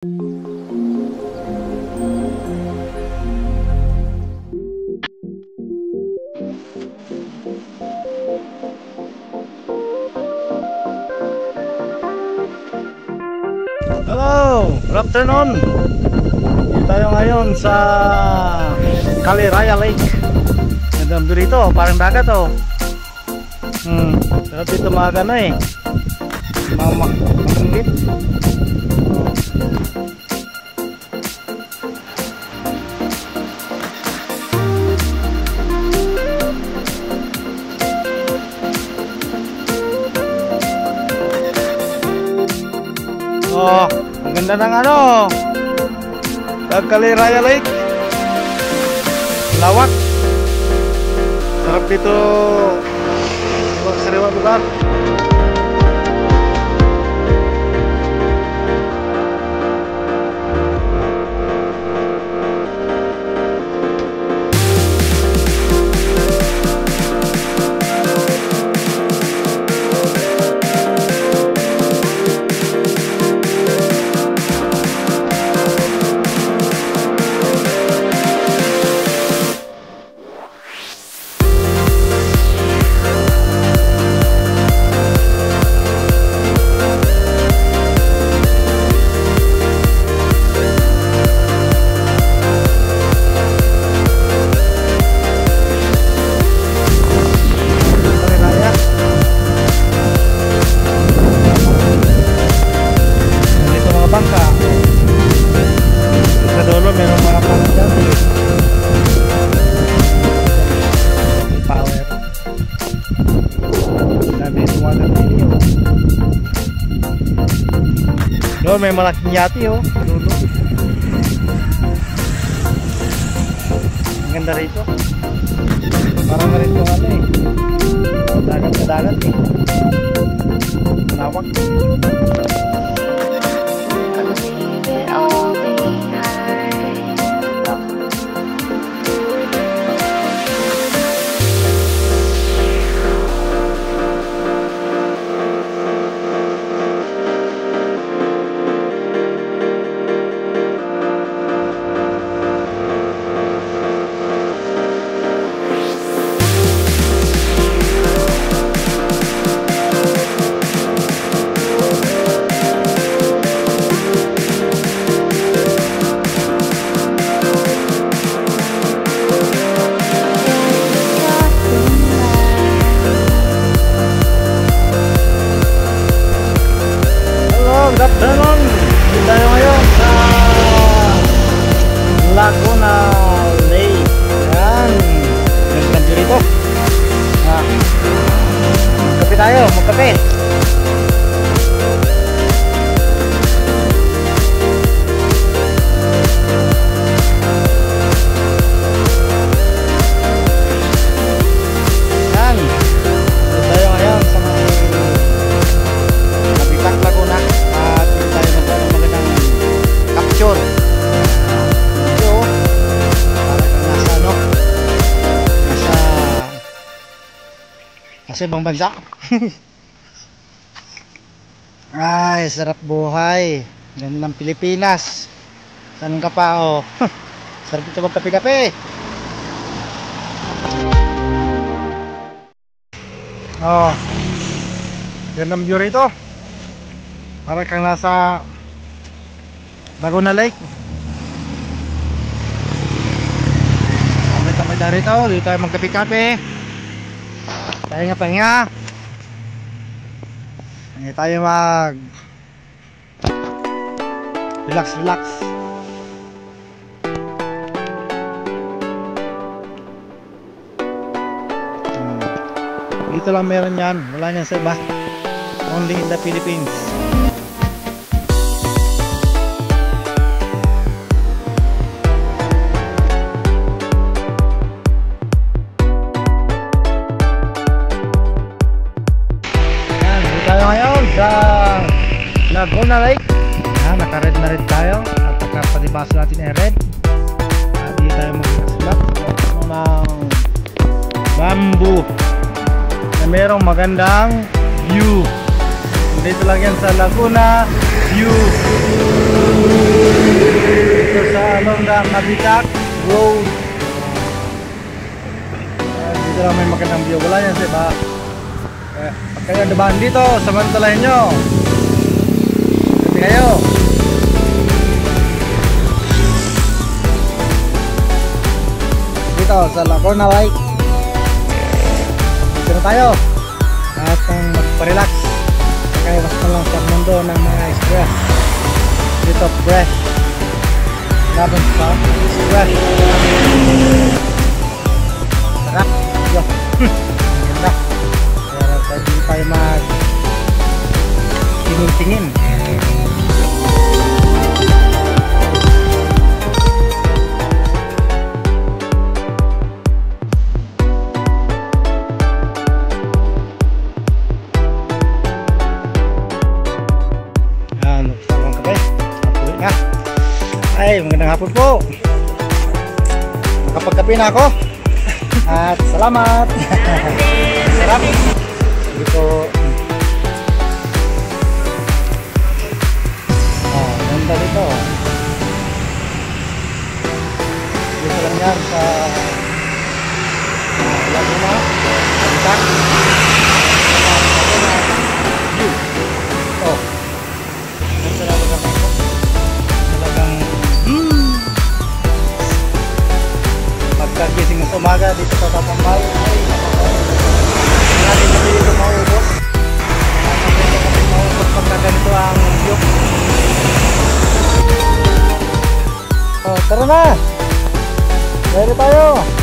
Hello, good afternoon. Dito tayo ngayon sa Caliraya Lake. Ganda dito, parang dagat oh. Pero dito mga gano eh. Makulit. Oh, ang ganda ng ano, Caliraya Lake. Lawak. Sarap dito. Sariwa lugar. Doon may malaking yati oh. Ang ganda rito. Parang na rito ano eh. Dagat sa dagat eh. Malawak. Good afternoon. Dito tayo ngayon sa Laguna Lake. Yan. Nagkandyo rito. Magkape tayo. Magkape. Yan. Dito tayo ngayon sa Kapitak Laguna. Capture. Ito, para kang nasa ano, nasa ibang bansa. Ay, sarap buhay. Ganun ng Pilipinas. Saan ka pa oh? Sarap ito magkape-kape. Oh, ganun ang view rito. Para kang nasa Laguna Lake. Tamay tayo rito. Dito tayo magkape-kape. Pahinga. Hindi tayo mag relax. Dito lang meron yan. Wala nyan sa iba. Only in the Philippines. Sa Laguna Lake. Naka-red na red tayo. At nakapalibaso natin ay red. At hindi tayo magkasulat ng bamboo na merong magandang view. Dito lang yan sa Laguna View. Dito sa along the Mabitak Road. Dito lang may magandang view. Wala yan sa iba. Pag kayo nabahan dito, samantalahin nyo. Kasi kayo. Dito sa Laguna Lake. Dito na tayo. At ang magpa-relax. Kaya mas lang sa mundo ng mga stress. Dito fresh. Laban sa stress. Sarap. Yo. Ganda. Pero pwede tayo mag tingin-tingin. Ay, magandang hapon po. Nakapagkape na ako. At salamat. Sarap. Dito. Oh, ganda dito. Dito lang yan sa Laguna. Mabitak. View. Oh. Ganda na lugar na ito. Talagang pagkagising sa umaga dito sa Tapambal ay marami na dito maubos. Maubos pagka ganito ang view. So, tara na! Ready tayo!